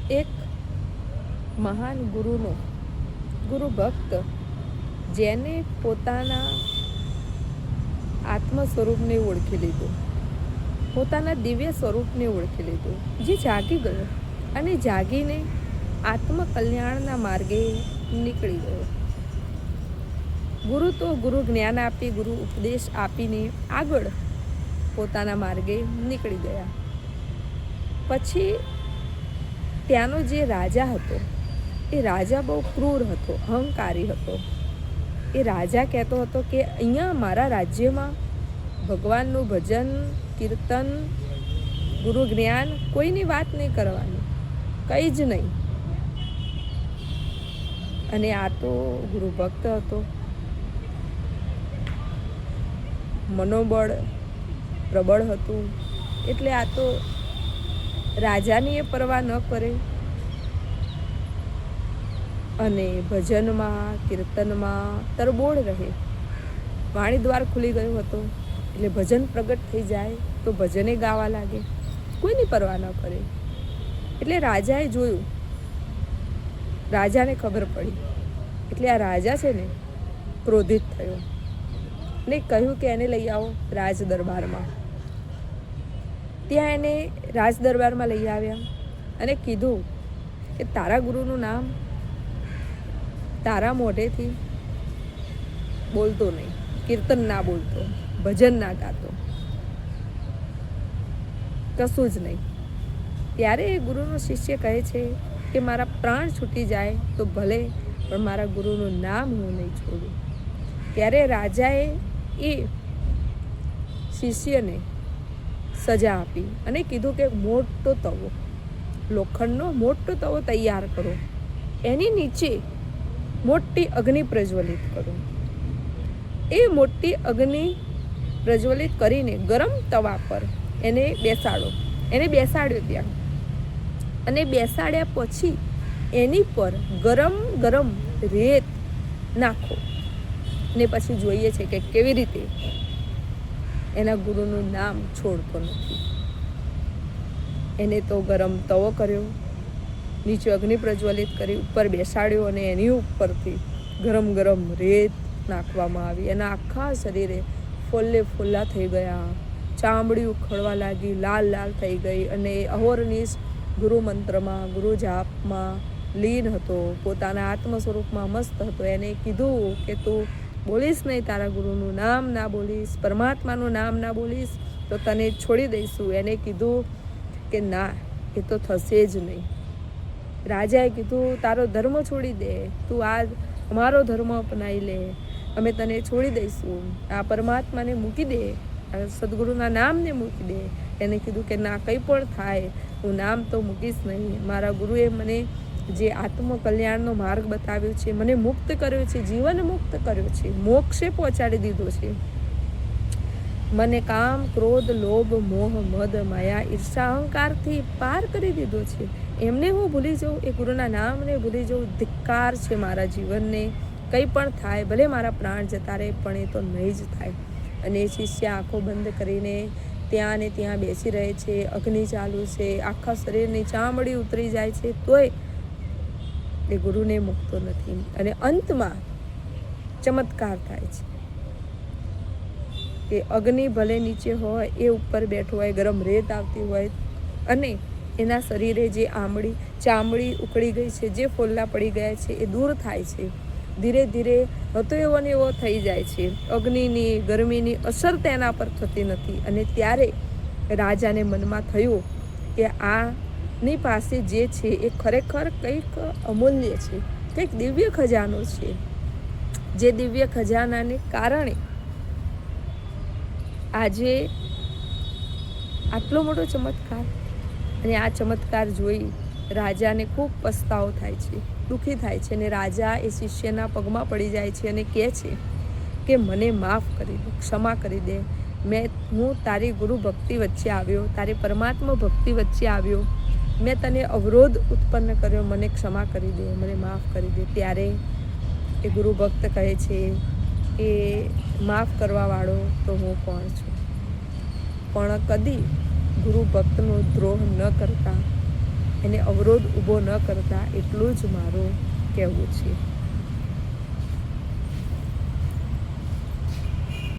એક મહાન ગુરુ ભક્ત જેને પોતાના આત્મ સ્વરૂપને ઓળખી લીધું, પોતાના દિવ્ય સ્વરૂપને ઓળખી લીધું, જે જાગી ગયો અને જાગીને આત્મકલ્યાણના માર્ગે નીકળી ગયો. ગુરુ જ્ઞાન આપી, ગુરુ ઉપદેશ આપીને આગળ પોતાના માર્ગે નીકળી ગયા. પછી ત્યાંનો જે રાજા હતો એ રાજા બહુ ક્રૂર હતો, અહંકારી હતો. એ રાજા કહેતો હતો કે અહીંયા મારા રાજ્યમાં ભગવાનનું ભજન, કીર્તન, ગુરુ જ્ઞાન કોઈની વાત નહીં કરવાની, કંઈ જ નહીં. અને આ તો ગુરુ ભક્ત હતો, મનોબળ પ્રબળ હતું, એટલે આ તો રાજાની એ પરવા ન કરે અને ભજનમાં, કીર્તનમાં તરબોળ રહે. વાણી દ્વાર ખુલી ગયો હતો એટલે ભજન પ્રગટ થઈ જાય તો ભજને ગાવા લાગે, કોઈની પરવા ન કરે. એટલે રાજાએ જોયું, રાજાને ખબર પડી, એટલે આ રાજા છે ને ક્રોધિત થયો ને કહ્યું કે એને લઈ આવો રાજ દરબારમાં. ત્યાં એને રાજ દરબારમાં લઈ આવ્યા અને કીધું કે તારા ગુરુનું નામ તારા મોઢેથી બોલતો નહીં, કીર્તન ના બોલતો, ભજન ના ગાતો, કશું જ નહીં. ત્યારે એ ગુરુનો શિષ્ય કહે છે કે મારા પ્રાણ છૂટી જાય તો ભલે, પણ મારા ગુરુનું નામ હું નહીં છોડું. ત્યારે રાજાએ એ શિષ્યને સજા આપી અને કીધું કે મોટો તવો, લોખંડનો મોટો તવો તૈયાર કરો, એની નીચે મોટી અગ્નિ પ્રજ્વલિત કરો. એ મોટી અગ્નિ પ્રજ્વલિત કરીને ગરમ તવા પર એને બેસાડો. એને બેસાડ્યો ત્યાં, અને બેસાડ્યા પછી એની પર ગરમ ગરમ રેત નાખો. ને પછી જોઈએ છે કે કેવી રીતે એના ગુરુનું નામ છોડતો નથી. એને તો ગરમ તવો કર્યો, નીચે અગ્નિ પ્રજ્વલિત કરી, ઉપર બેસાડ્યો અને એની ઉપરથી ગરમ ગરમ રેત નાખવામાં આવી. એના આખા શરીરે ફોલ્લે ફોલ્લા થઈ ગયા, ચામડી ઉખડવા લાગી, લાલ લાલ થઈ ગઈ. અને અહોરનિશ ગુરુ મંત્રમાં, ગુરુ જાપમાં લીન હતો, પોતાના આત્મ સ્વરૂપમાં મસ્ત હતો. એને કીધું કે તું બોલીશ નહીં, તારા ગુરુનું નામ ના બોલીશ, પરમાત્માનું નામ ના બોલીશ તો તને છોડી દઈશું. એને કીધું કે ના, એ તો થશે જ નહીં. રાજાએ કીધું તારો ધર્મ છોડી દે, તું આ અમારો ધર્મ અપનાવી લે, અમે તને છોડી દઈશું, આ પરમાત્માને મૂકી દે, આ સદગુરુના નામને મૂકી દે. એને કીધું કે ના, કંઈ પણ થાય હું નામ તો મૂકીશ નહીં. મારા ગુરુએ મને જે આત્મકલ્યાણનો માર્ગ બતાવ્યો છે, મને મુક્ત કર્યો છે, જીવન મુક્ત કર્યો છે, મોક્ષે પહોંચાડી દીધો છે. મને કામ, ક્રોધ, લોભ, મોહ, મદ, માયા, ઈર્ષા, અહંકારથી પાર કરી દીધો છે. એમને હું ભૂલી જાઉં, એ ગુરુના નામને ભૂલી જાઉં, ધિક્કાર છે મારા જીવનને. કંઈ પણ થાય, ભલે મારા પ્રાણ જતા રહે, પણ એ તો નહીં જ થાય. અને એ શિષ્ય આંખો બંધ કરીને ત્યાં ને ત્યાં બેસી રહે છે. અગ્નિ ચાલુ છે, આખા શરીરની ચામડી ઉતરી જાય છે, તોય એ ગુરુને મૂકતો નથી. અને અંતમાં ચમત્કાર થાય છે કે અગ્નિ ભલે નીચે હોય, એ ઉપર બેઠો હોય, ગરમ રેત આવતી હોય, અને એના શરીરે જે ચામડી ઉકળી ગઈ છે, જે ફોલ્લા પડી ગયા છે, એ દૂર થાય છે. ધીરે ધીરે હતો એવો ને એવો થઈ જાય છે. અગ્નિની ગરમીની અસર તેના પર થતી નથી. અને ત્યારે રાજાને મનમાં થયું કે આની પાસે જે છે એ ખરેખર કંઈક અમૂલ્ય છે, કંઈક દિવ્ય ખજાનો છે, જે દિવ્ય ખજાનાને કારણે આજે આટલો મોટો ચમત્કાર. અને આ ચમત્કાર જોઈ રાજાને ખૂબ પસ્તાવો થાય છે, દુઃખી થાય છે. અને રાજા એ શિષ્યના પગમાં પડી જાય છે અને કહે છે કે મને માફ કરી દે, ક્ષમા કરી દે. હું તારી ગુરુ ભક્તિ વચ્ચે આવ્યો, તારી પરમાત્મા ભક્તિ વચ્ચે આવ્યો, મેં તને અવરોધ ઉત્પન્ન કર્યો, મને ક્ષમા કરી દે, મને માફ કરી દે. ત્યારે એ ગુરુ ભક્ત કહે છે કે માફ કરવાવાળો તો હું કોણ છું, પણ કદી ગુરુ ભક્તનો દ્રોહ ન કરતા એને અવરોધ ઊભો ન કરતા એટલું જ મારું કહેવું છે.